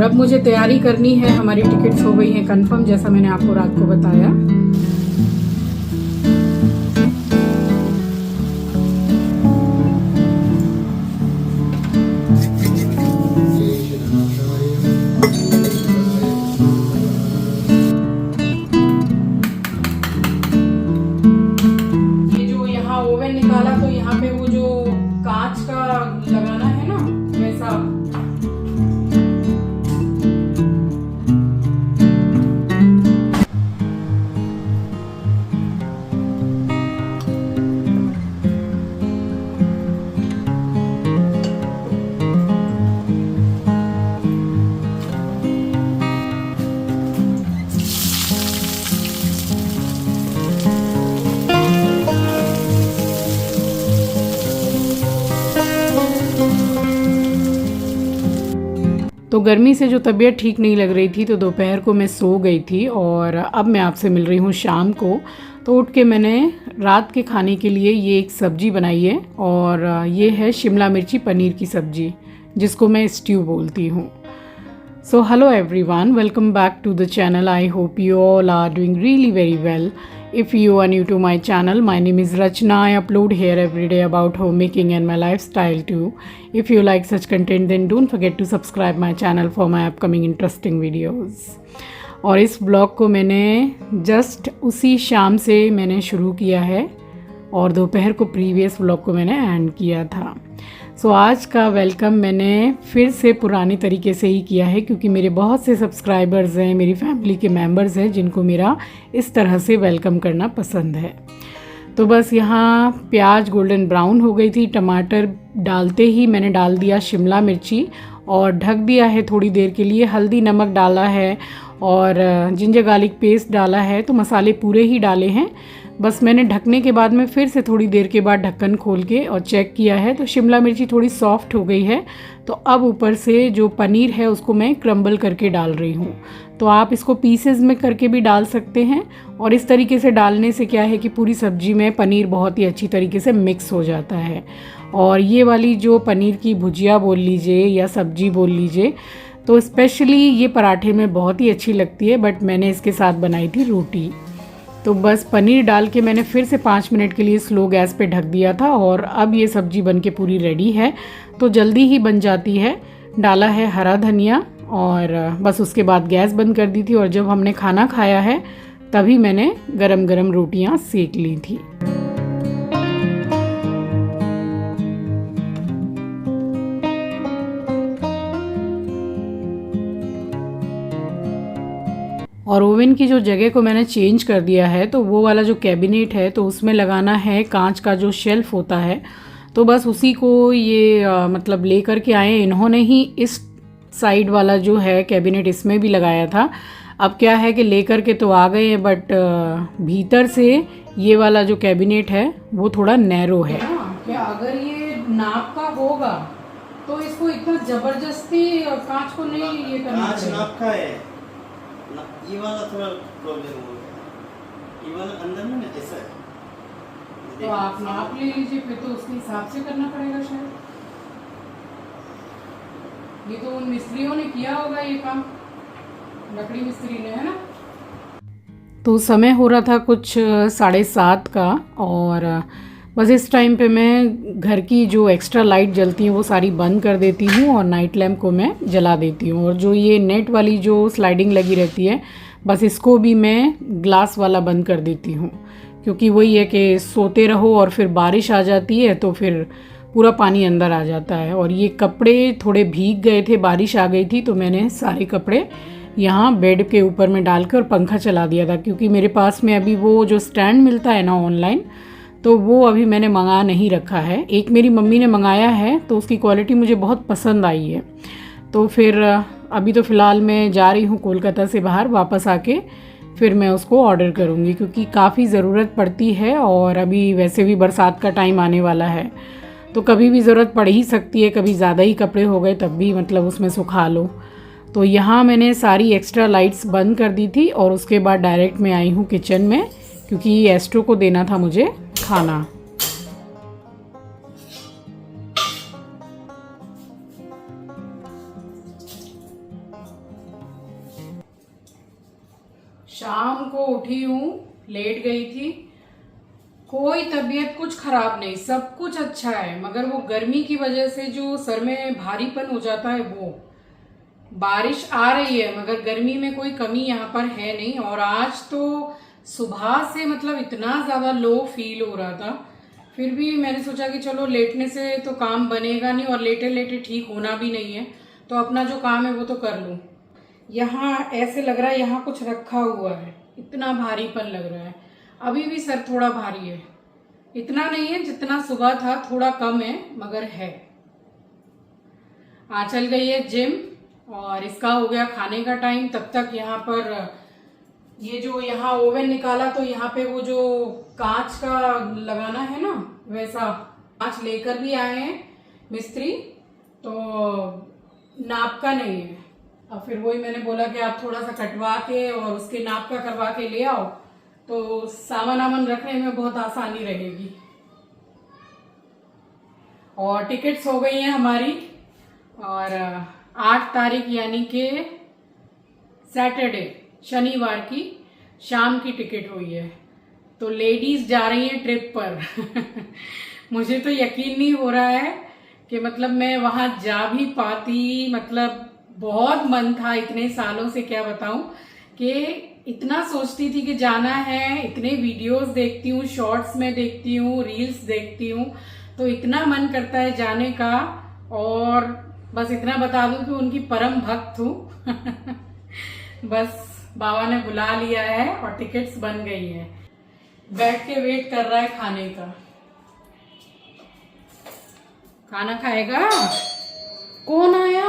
और अब मुझे तैयारी करनी है। हमारी टिकट्स हो गई हैं कंफर्म, जैसा मैंने आपको रात को बताया। ये जो यहाँ ओवन निकाला तो यहाँ पे वो जो कांच का लगाना है ना, वैसा। तो गर्मी से जो तबीयत ठीक नहीं लग रही थी तो दोपहर को मैं सो गई थी और अब मैं आपसे मिल रही हूँ शाम को। तो उठ के मैंने रात के खाने के लिए ये एक सब्ज़ी बनाई है और ये है शिमला मिर्ची पनीर की सब्ज़ी, जिसको मैं स्ट्यू बोलती हूँ। So hello everyone, welcome back to the channel. I hope you all are doing really very well. If you are new to my channel, my name is Rachna. I upload here every day about homemaking and my lifestyle too. If you like such content then don't forget to subscribe my channel for my upcoming interesting videos. और इस blog को मैंने just उसी शाम से मैंने शुरू किया है और दोपहर को प्रीवियस ब्लॉग को मैंने एंड किया था। सो आज का वेलकम मैंने फिर से पुराने तरीके से ही किया है, क्योंकि मेरे बहुत से सब्सक्राइबर्स हैं, मेरी फैमिली के मेंबर्स हैं जिनको मेरा इस तरह से वेलकम करना पसंद है। तो बस यहाँ प्याज गोल्डन ब्राउन हो गई थी, टमाटर डालते ही मैंने डाल दिया शिमला मिर्ची और ढक दिया है थोड़ी देर के लिए। हल्दी नमक डाला है और जिंजर गार्लिक पेस्ट डाला है, तो मसाले पूरे ही डाले हैं। बस मैंने ढकने के बाद में फिर से थोड़ी देर के बाद ढक्कन खोल के और चेक किया है तो शिमला मिर्ची थोड़ी सॉफ्ट हो गई है। तो अब ऊपर से जो पनीर है उसको मैं क्रम्बल करके डाल रही हूँ। तो आप इसको पीसेस में करके भी डाल सकते हैं और इस तरीके से डालने से क्या है कि पूरी सब्जी में पनीर बहुत ही अच्छी तरीके से मिक्स हो जाता है। और ये वाली जो पनीर की भुजिया बोल लीजिए या सब्जी बोल लीजिए, तो स्पेशली ये पराठे में बहुत ही अच्छी लगती है, बट मैंने इसके साथ बनाई थी रोटी। तो बस पनीर डाल के मैंने फिर से 5 मिनट के लिए स्लो गैस पे ढक दिया था और अब ये सब्ज़ी बन के पूरी रेडी है। तो जल्दी ही बन जाती है। डाला है हरा धनिया और बस उसके बाद गैस बंद कर दी थी और जब हमने खाना खाया है तभी मैंने गरम गरम रोटियां सेक ली थी। और ओवन की जो जगह को मैंने चेंज कर दिया है, तो वो वाला जो कैबिनेट है तो उसमें लगाना है कांच का जो शेल्फ़ होता है। तो बस उसी को ये मतलब ले कर के आए इन्होंने ही। इस साइड वाला जो है कैबिनेट इसमें भी लगाया था। अब क्या है कि ले कर के तो आ गए हैं, बट भीतर से ये वाला जो कैबिनेट है वो थोड़ा नैरो है। क्या अगर ये नाप का होगा तो इसको इतना ज़बरदस्ती कांच को नहीं ये करना है। ये वाला थोड़ा प्रॉब्लम हो गया, ये वाला अंदर में ना ऐसा है। तो आप नाप ले लीजिए, फिर तो उसके हिसाब से करना पड़ेगा शायद। ये तो उन मिस्त्रियों ने किया होगा ये काम, लकड़ी मिस्त्री ने, है ना। तो समय हो रहा था कुछ 7:30 का और बस इस टाइम पे मैं घर की जो एक्स्ट्रा लाइट जलती हैं वो सारी बंद कर देती हूँ और नाइट लैम्प को मैं जला देती हूँ। और जो ये नेट वाली जो स्लाइडिंग लगी रहती है, बस इसको भी मैं ग्लास वाला बंद कर देती हूँ, क्योंकि वही है कि सोते रहो और फिर बारिश आ जाती है तो फिर पूरा पानी अंदर आ जाता है। और ये कपड़े थोड़े भीग गए थे, बारिश आ गई थी, तो मैंने सारे कपड़े यहाँ बेड के ऊपर में डालकर पंखा चला दिया था, क्योंकि मेरे पास में अभी वो जो स्टैंड मिलता है ना ऑनलाइन, तो वो अभी मैंने मंगा नहीं रखा है। एक मेरी मम्मी ने मंगाया है तो उसकी क्वालिटी मुझे बहुत पसंद आई है। तो फिर अभी तो फ़िलहाल मैं जा रही हूँ कोलकाता से बाहर, वापस आके फिर मैं उसको ऑर्डर करूँगी, क्योंकि काफ़ी ज़रूरत पड़ती है और अभी वैसे भी बरसात का टाइम आने वाला है तो कभी भी ज़रूरत पड़ ही सकती है। कभी ज़्यादा ही कपड़े हो गए तब भी मतलब उसमें सुखा लो। तो यहाँ मैंने सारी एक्स्ट्रा लाइट्स बंद कर दी थी और उसके बाद डायरेक्ट मैं आई हूँ किचन में, क्योंकि एस्ट्रो को देना था मुझे खाना। उठी हूँ, लेट गई थी। कोई तबीयत कुछ खराब नहीं, सब कुछ अच्छा है, मगर वो गर्मी की वजह से जो सर में भारीपन हो जाता है वो। बारिश आ रही है मगर गर्मी में कोई कमी यहाँ पर है नहीं। और आज तो सुबह से मतलब इतना ज़्यादा लो फील हो रहा था, फिर भी मैंने सोचा कि चलो लेटने से तो काम बनेगा नहीं और लेटे लेटे ठीक होना भी नहीं है, तो अपना जो काम है वो तो कर लूँ। यहाँ ऐसे लग रहा है यहाँ कुछ रखा हुआ है, इतना भारीपन लग रहा है। अभी भी सर थोड़ा भारी है, इतना नहीं है जितना सुबह था, थोड़ा कम है मगर है। चल गई है जिम और इसका हो गया खाने का टाइम। तब तक यहाँ पर ये जो यहाँ ओवन निकाला तो यहाँ पे वो जो कांच का लगाना है ना, वैसा कांच लेकर भी आए हैं मिस्त्री, तो नाप का नहीं है। अब फिर वही मैंने बोला कि आप थोड़ा सा कटवा के और उसके नाप का करवा के ले आओ, तो सामान वामान रखने में बहुत आसानी रहेगी। और टिकट्स हो गई हैं हमारी, और 8 तारीख यानी कि सैटरडे शनिवार की शाम की टिकट हुई है। तो लेडीज जा रही हैं ट्रिप पर मुझे तो यकीन नहीं हो रहा है कि मतलब मैं वहां जा भी पाती। मतलब बहुत मन था इतने सालों से, क्या बताऊं, कि इतना सोचती थी कि जाना है, इतने वीडियोस देखती हूँ, शॉर्ट्स में देखती हूँ, रील्स देखती हूँ, तो इतना मन करता है जाने का। और बस इतना बता दूं कि उनकी परम भक्त हूँ बस बाबा ने बुला लिया है और टिकट्स बन गई है। बैठ के वेट कर रहा है खाने का। खाना खाएगा? कौन आया?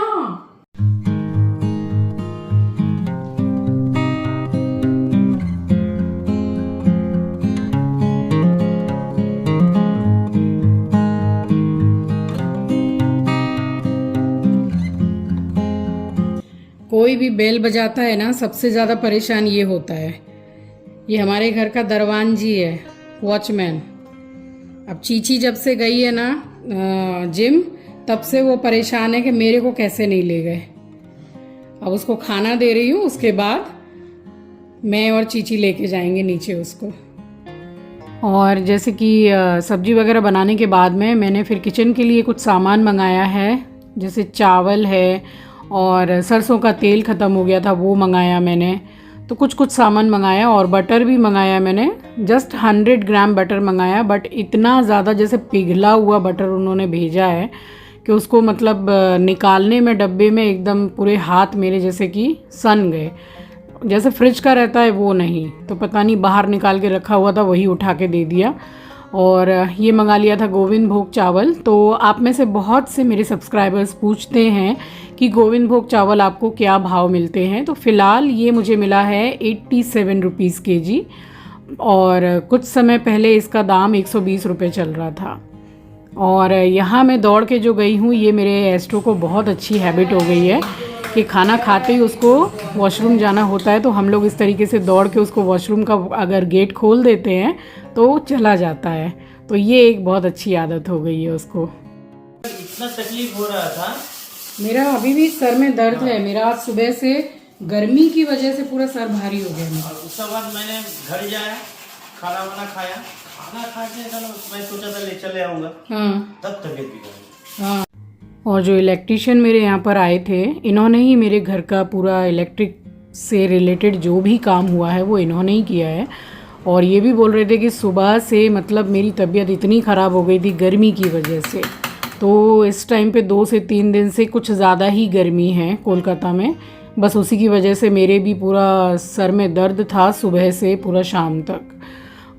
कोई भी बेल बजाता है ना, सबसे ज़्यादा परेशान ये होता है। ये हमारे घर का दरवान जी है, वॉचमैन। अब चीची जब से गई है ना जिम, तब से वो परेशान है कि मेरे को कैसे नहीं ले गए। अब उसको खाना दे रही हूँ, उसके बाद मैं और चीची लेके जाएंगे नीचे उसको। और जैसे कि सब्जी वगैरह बनाने के बाद में मैंने फिर किचन के लिए कुछ सामान मंगाया है, जैसे चावल है और सरसों का तेल ख़त्म हो गया था वो मंगाया मैंने, तो कुछ सामान मंगाया। और बटर भी मंगाया मैंने, जस्ट 100 ग्राम बटर मंगाया, बट इतना ज़्यादा जैसे पिघला हुआ बटर उन्होंने भेजा है कि उसको मतलब निकालने में डब्बे में एकदम पूरे हाथ मेरे जैसे कि सन गए। जैसे फ्रिज का रहता है वो नहीं, तो पता नहीं बाहर निकाल के रखा हुआ था, वही उठा के दे दिया। और ये मंगा लिया था गोविंद भोग चावल। तो आप में से बहुत से मेरे सब्सक्राइबर्स पूछते हैं कि गोविंद भोग चावल आपको क्या भाव मिलते हैं, तो फ़िलहाल ये मुझे मिला है 87 रुपीज़ kg, और कुछ समय पहले इसका दाम 120 रुपये चल रहा था। और यहाँ मैं दौड़ के जो गई हूँ, ये मेरे एस्ट्रो को बहुत अच्छी हैबिट हो गई है कि खाना खाते ही उसको वॉशरूम जाना होता है, तो हम लोग इस तरीके से दौड़ के उसको वॉशरूम का अगर गेट खोल देते हैं तो चला जाता है। तो ये एक बहुत अच्छी आदत हो गई है उसको। इतना तकलीफ हो रहा था, मेरा अभी भी सर में दर्द है। मेरा आज सुबह से गर्मी की वजह से पूरा सर भारी हो गया मेरा। और उसके बाद मैंने घर जाया, खाना वाना खाया, खाना खा के मैं सोचा था ले चले आऊँगा, हाँ तब तबीयत बिगड़ गई। हाँ। और जो इलेक्ट्रीशियन मेरे यहाँ पर आए थे, इन्होंने ही मेरे घर का पूरा इलेक्ट्रिक से रिलेटेड जो भी काम हुआ है वो इन्होंने ही किया है। और ये भी बोल रहे थे कि सुबह से मतलब मेरी तबीयत इतनी ख़राब हो गई थी गर्मी की वजह से। तो इस टाइम पे 2 से 3 दिन से कुछ ज़्यादा ही गर्मी है कोलकाता में, बस उसी की वजह से मेरे भी पूरा सर में दर्द था सुबह से पूरा शाम तक।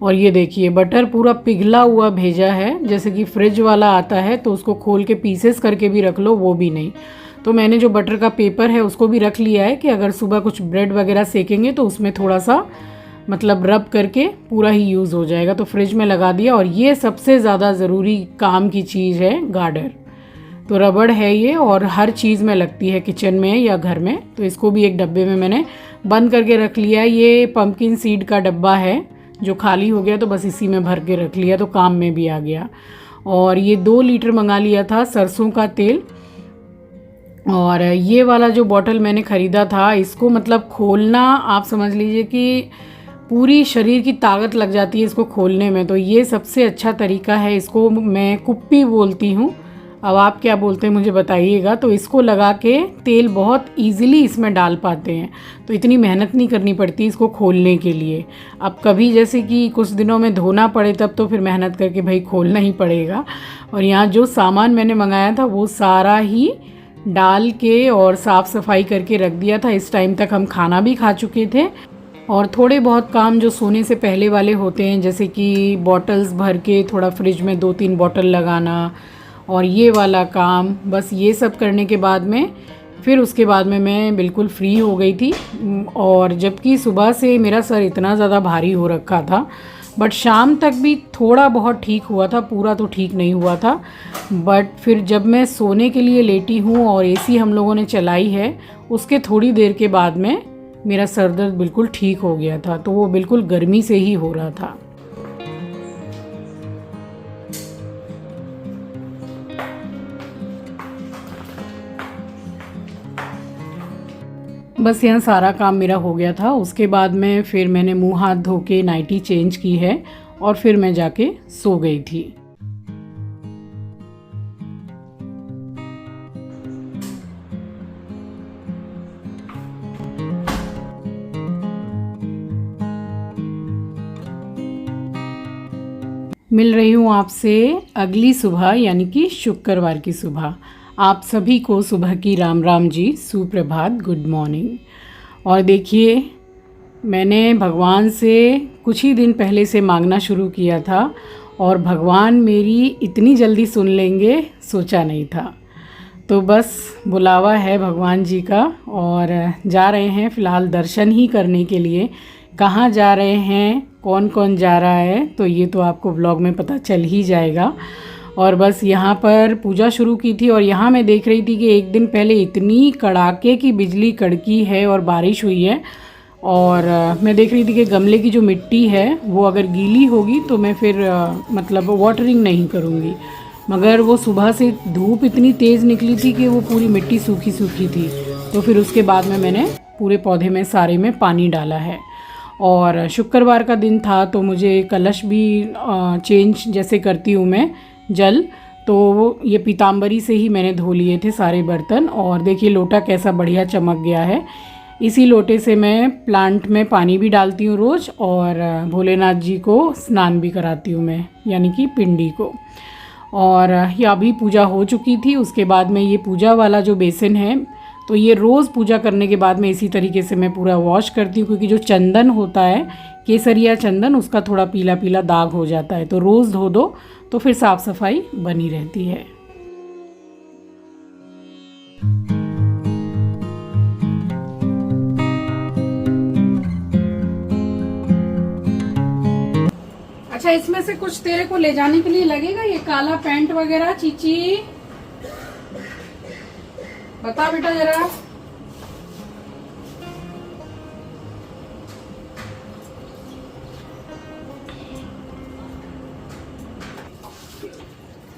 और ये देखिए बटर पूरा पिघला हुआ भेजा है, जैसे कि फ्रिज वाला आता है तो उसको खोल के पीसेस करके भी रख लो, वो भी नहीं। तो मैंने जो बटर का पेपर है उसको भी रख लिया है कि अगर सुबह कुछ ब्रेड वगैरह सेकेंगे तो उसमें थोड़ा सा मतलब रब करके पूरा ही यूज़ हो जाएगा, तो फ्रिज में लगा दिया। और ये सबसे ज़्यादा ज़रूरी काम की चीज़ है, गार्डर। तो रबड़ है ये और हर चीज़ में लगती है, किचन में या घर में। तो इसको भी एक डब्बे में मैंने बंद करके रख लिया। ये पम्पकिन सीड का डब्बा है जो खाली हो गया, तो बस इसी में भर के रख लिया, तो काम में भी आ गया। और ये 2 लीटर मंगा लिया था सरसों का तेल। और ये वाला जो बॉटल मैंने ख़रीदा था, इसको मतलब खोलना आप समझ लीजिए कि पूरी शरीर की ताकत लग जाती है इसको खोलने में। तो ये सबसे अच्छा तरीका है, इसको मैं कुप्पी बोलती हूँ, अब आप क्या बोलते हैं मुझे बताइएगा। तो इसको लगा के तेल बहुत इजीली इसमें डाल पाते हैं, तो इतनी मेहनत नहीं करनी पड़ती इसको खोलने के लिए। अब कभी जैसे कि कुछ दिनों में धोना पड़े तब तो फिर मेहनत करके भाई खोलना ही पड़ेगा। और यहाँ जो सामान मैंने मंगाया था वो सारा ही डाल के और साफ़ सफाई करके रख दिया था। इस टाइम तक हम खाना भी खा चुके थे और थोड़े बहुत काम जो सोने से पहले वाले होते हैं, जैसे कि बॉटल्स भर के थोड़ा फ्रिज में 2-3 बॉटल लगाना और ये वाला काम, बस ये सब करने के बाद में फिर उसके बाद में मैं बिल्कुल फ्री हो गई थी। और जबकि सुबह से मेरा सर इतना ज़्यादा भारी हो रखा था, बट शाम तक भी थोड़ा बहुत ठीक हुआ था, पूरा तो ठीक नहीं हुआ था। बट फिर जब मैं सोने के लिए लेटी हूँ और एसी हम लोगों ने चलाई है, उसके थोड़ी देर के बाद में मेरा सर दर्द बिल्कुल ठीक हो गया था। तो वो बिल्कुल गर्मी से ही हो रहा था। बस यहाँ सारा काम मेरा हो गया था। उसके बाद में फिर मैंने मुंह हाथ धो के नाइटी चेंज की है और फिर मैं जाके सो गई थी। मिल रही हूँ आपसे अगली सुबह, यानी कि शुक्रवार की सुबह। आप सभी को सुबह की राम राम जी, सुप्रभात, गुड मॉर्निंग। और देखिए, मैंने भगवान से कुछ ही दिन पहले से मांगना शुरू किया था और भगवान मेरी इतनी जल्दी सुन लेंगे सोचा नहीं था। तो बस बुलावा है भगवान जी का और जा रहे हैं फ़िलहाल दर्शन ही करने के लिए। कहाँ जा रहे हैं, कौन कौन जा रहा है, तो ये तो आपको व्लॉग में पता चल ही जाएगा। और बस यहाँ पर पूजा शुरू की थी और यहाँ मैं देख रही थी कि एक दिन पहले इतनी कड़ाके की बिजली कड़की है और बारिश हुई है। और मैं देख रही थी कि गमले की जो मिट्टी है वो अगर गीली होगी तो मैं फिर मतलब वाटरिंग नहीं करूँगी, मगर वो सुबह से धूप इतनी तेज़ निकली थी कि वो पूरी मिट्टी सूखी सूखी थी। तो फिर उसके बाद में मैंने पूरे पौधे में सारे में पानी डाला है। और शुक्रवार का दिन था तो मुझे कलश भी चेंज जैसे करती हूँ मैं जल, तो ये पीताम्बरी से ही मैंने धो लिए थे सारे बर्तन। और देखिए लोटा कैसा बढ़िया चमक गया है। इसी लोटे से मैं प्लांट में पानी भी डालती हूँ रोज़ और भोलेनाथ जी को स्नान भी कराती हूँ मैं, यानी कि पिंडी को। और ये अभी पूजा हो चुकी थी। उसके बाद में ये पूजा वाला जो बेसिन है, तो ये रोज़ पूजा करने के बाद में इसी तरीके से मैं पूरा वॉश करती हूँ, क्योंकि जो चंदन होता है, केसरिया चंदन, उसका थोड़ा पीला पीला दाग हो जाता है। तो रोज़ धो दो तो फिर साफ़ सफाई बनी रहती है। अच्छा, इसमें से कुछ तेरे को ले जाने के लिए लगेगा, ये काला पैंट वगैरह। चीची बता बेटा जरा।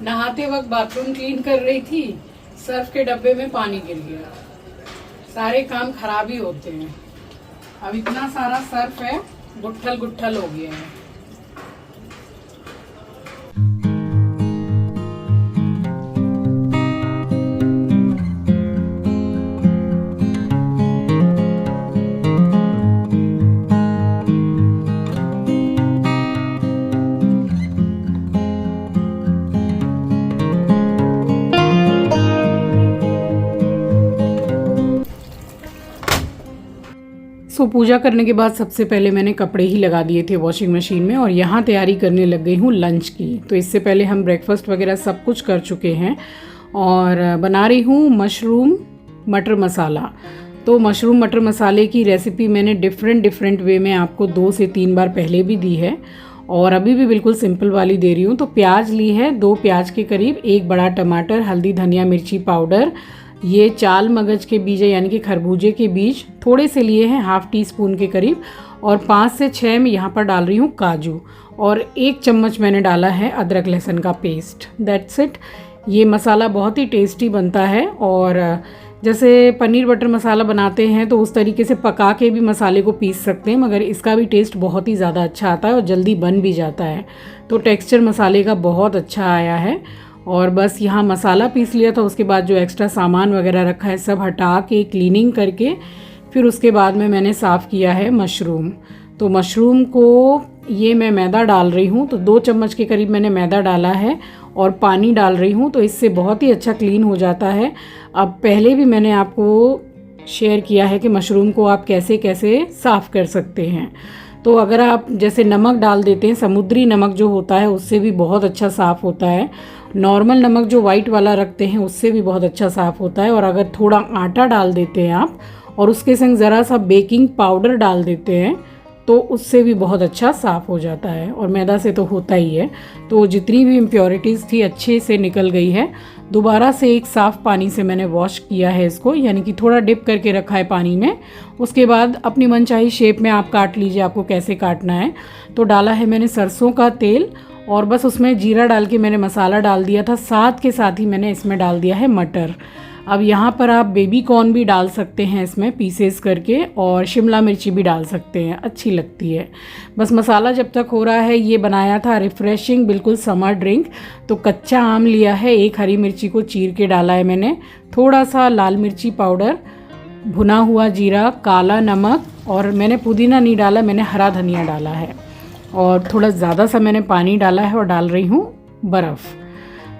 नहाते वक्त बाथरूम क्लीन कर रही थी, सर्फ के डब्बे में पानी गिर गया। सारे काम खराब ही होते हैं। अब इतना सारा सर्फ है, गुट्ठल गुट्ठल हो गया है। सो पूजा करने के बाद सबसे पहले मैंने कपड़े ही लगा दिए थे वॉशिंग मशीन में और यहाँ तैयारी करने लग गई हूँ लंच की। तो इससे पहले हम ब्रेकफास्ट वगैरह सब कुछ कर चुके हैं और बना रही हूँ मशरूम मटर मसाला। तो मशरूम मटर मसाले की रेसिपी मैंने डिफरेंट वे में आपको 2 से 3 बार पहले भी दी है और अभी भी बिल्कुल सिंपल वाली दे रही हूँ। तो प्याज ली है 2 प्याज के करीब, 1 बड़ा टमाटर, हल्दी धनिया मिर्ची पाउडर, ये चाल मगज के बीज है यानी कि खरबूजे के बीज थोड़े से लिए हैं, ½ टीस्पून के करीब, और 5 से 6 मैं यहाँ पर डाल रही हूँ काजू, और 1 चम्मच मैंने डाला है अदरक लहसुन का पेस्ट। That's it. ये मसाला बहुत ही टेस्टी बनता है और जैसे पनीर बटर मसाला बनाते हैं तो उस तरीके से पका के भी मसाले को पीस सकते हैं, मगर इसका भी टेस्ट बहुत ही ज़्यादा अच्छा आता है और जल्दी बन भी जाता है। तो टेक्सचर मसाले का बहुत अच्छा आया है। और बस यहाँ मसाला पीस लिया था, उसके बाद जो एक्स्ट्रा सामान वगैरह रखा है सब हटा के क्लीनिंग करके फिर उसके बाद में मैंने साफ़ किया है मशरूम। तो मशरूम को ये मैं मैदा डाल रही हूँ, तो 2 चम्मच के करीब मैंने मैदा डाला है और पानी डाल रही हूँ, तो इससे बहुत ही अच्छा क्लीन हो जाता है। अब पहले भी मैंने आपको शेयर किया है कि मशरूम को आप कैसे कैसे साफ़ कर सकते हैं। तो अगर आप जैसे नमक डाल देते हैं, समुद्री नमक जो होता है उससे भी बहुत अच्छा साफ़ होता है। नॉर्मल नमक जो वाइट वाला रखते हैं उससे भी बहुत अच्छा साफ़ होता है। और अगर थोड़ा आटा डाल देते हैं आप और उसके संग ज़रा सा बेकिंग पाउडर डाल देते हैं तो उससे भी बहुत अच्छा साफ़ हो जाता है। और मैदा से तो होता ही है। तो जितनी भी इम्प्योरिटीज़ थी अच्छे से निकल गई है। दोबारा से एक साफ़ पानी से मैंने वॉश किया है इसको, यानी कि थोड़ा डिप करके रखा है पानी में। उसके बाद अपनी मनचाही शेप में आप काट लीजिए, आपको कैसे काटना है। तो डाला है मैंने सरसों का तेल और बस उसमें जीरा डाल के मैंने मसाला डाल दिया था। साथ के साथ ही मैंने इसमें डाल दिया है मटर। अब यहाँ पर आप बेबी कॉर्न भी डाल सकते हैं इसमें पीसेस करके, और शिमला मिर्ची भी डाल सकते हैं, अच्छी लगती है। बस मसाला जब तक हो रहा है, ये बनाया था रिफ़्रेशिंग बिल्कुल समर ड्रिंक। तो कच्चा आम लिया है, 1 हरी मिर्ची को चीर के डाला है मैंने, थोड़ा सा लाल मिर्ची पाउडर, भुना हुआ जीरा, काला नमक, और मैंने पुदीना नहीं डाला, मैंने हरा धनिया डाला है। और थोड़ा ज़्यादा सा मैंने पानी डाला है और डाल रही हूँ बर्फ़।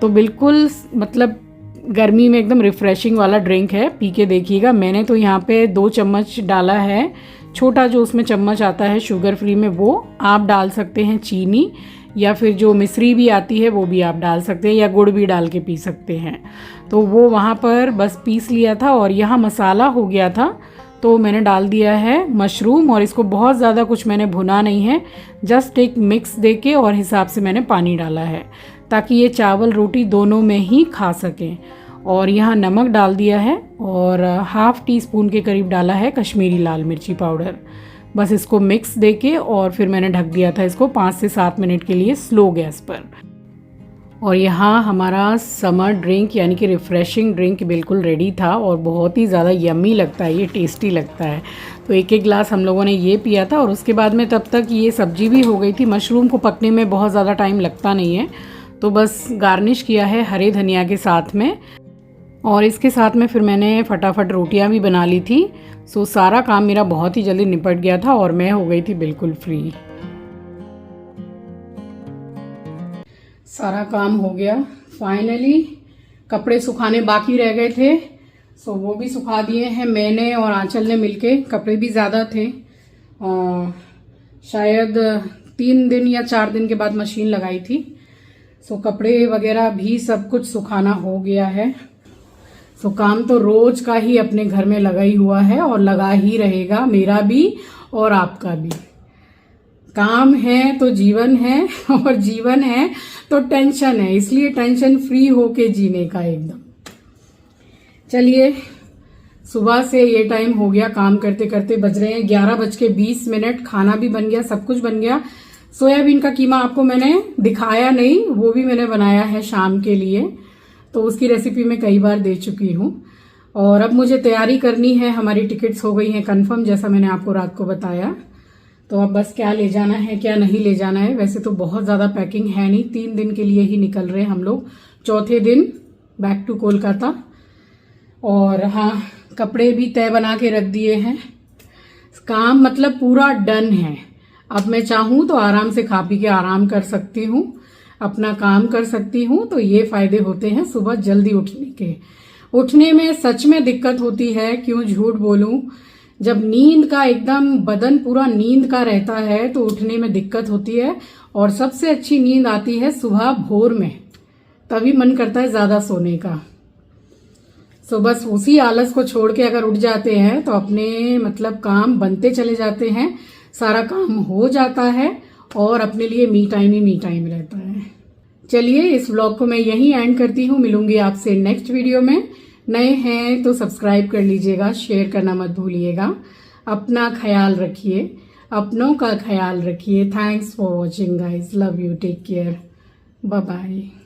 तो बिल्कुल मतलब गर्मी में एकदम रिफ़्रेशिंग वाला ड्रिंक है, पी के देखिएगा। मैंने तो यहाँ पे 2 चम्मच डाला है, छोटा जो उसमें चम्मच आता है शुगर फ्री में वो आप डाल सकते हैं, चीनी या फिर जो मिश्री भी आती है वो भी आप डाल सकते हैं, या गुड़ भी डाल के पी सकते हैं। तो वो वहाँ पर बस पीस लिया था और यहाँ मसाला हो गया था तो मैंने डाल दिया है मशरूम। और इसको बहुत ज़्यादा कुछ मैंने भुना नहीं है, जस्ट एक मिक्स दे के और हिसाब से मैंने पानी डाला है ताकि ये चावल रोटी दोनों में ही खा सकें। और यहाँ नमक डाल दिया है और ½ टीस्पून के करीब डाला है कश्मीरी लाल मिर्ची पाउडर। बस इसको मिक्स दे के और फिर मैंने ढक दिया था इसको 5 से 7 मिनट के लिए स्लो गैस पर। और यहाँ हमारा समर ड्रिंक यानी कि रिफ़्रेशिंग ड्रिंक बिल्कुल रेडी था और बहुत ही ज़्यादा यम्मी लगता है, ये टेस्टी लगता है। तो 1-1 ग्लास हम लोगों ने ये पिया था और उसके बाद में तब तक ये सब्जी भी हो गई थी। मशरूम को पकने में बहुत ज़्यादा टाइम लगता नहीं है, तो बस गार्निश किया है हरे धनिया के साथ में। और इसके साथ में फिर मैंने फटाफट रोटियां भी बना ली थी। सो सारा काम मेरा बहुत ही जल्दी निपट गया था और मैं हो गई थी बिल्कुल फ्री। सारा काम हो गया फाइनली। कपड़े सुखाने बाकी रह गए थे, सो वो भी सुखा दिए हैं मैंने और आंचल ने मिलके। कपड़े भी ज़्यादा थे, शायद 3 दिन या 4 दिन के बाद मशीन लगाई थी। सो कपड़े वगैरह भी सब कुछ सुखाना हो गया है। सो काम तो रोज का ही अपने घर में लगा ही हुआ है और लगा ही रहेगा, मेरा भी और आपका भी। काम है तो जीवन है और जीवन है तो टेंशन है, इसलिए टेंशन फ्री होके जीने का एकदम। चलिए, सुबह से ये टाइम हो गया, काम करते करते बज रहे हैं 11:20। खाना भी बन गया, सब कुछ बन गया। सोयाबीन का कीमा आपको मैंने दिखाया नहीं, वो भी मैंने बनाया है शाम के लिए, तो उसकी रेसिपी मैं कई बार दे चुकी हूँ। और अब मुझे तैयारी करनी है, हमारी टिकट्स हो गई हैं कंफर्म, जैसा मैंने आपको रात को बताया। तो अब बस क्या ले जाना है क्या नहीं ले जाना है। वैसे तो बहुत ज़्यादा पैकिंग है नहीं, 3 दिन के लिए ही निकल रहे हैं हम लोग, 4थे दिन बैक टू कोलकाता। और हाँ, कपड़े भी तय बना के रख दिए हैं, काम मतलब पूरा डन है। अब मैं चाहूँ तो आराम से खा पी के आराम कर सकती हूँ, अपना काम कर सकती हूँ। तो ये फायदे होते हैं सुबह जल्दी उठने के। उठने में सच में दिक्कत होती है, क्यों झूठ बोलूं। जब नींद का एकदम बदन पूरा नींद का रहता है तो उठने में दिक्कत होती है। और सबसे अच्छी नींद आती है सुबह भोर में, तभी मन करता है ज्यादा सोने का। सो बस उसी आलस को छोड़ के अगर उठ जाते हैं तो अपने मतलब काम बनते चले जाते हैं, सारा काम हो जाता है और अपने लिए मी टाइम ही मी टाइम रहता है। चलिए, इस व्लॉग को मैं यहीं एंड करती हूँ। मिलूंगी आपसे नेक्स्ट वीडियो में। नए हैं तो सब्सक्राइब कर लीजिएगा, शेयर करना मत भूलिएगा। अपना ख्याल रखिए, अपनों का ख्याल रखिए। Thanks for watching guys, love you, take care, bye bye.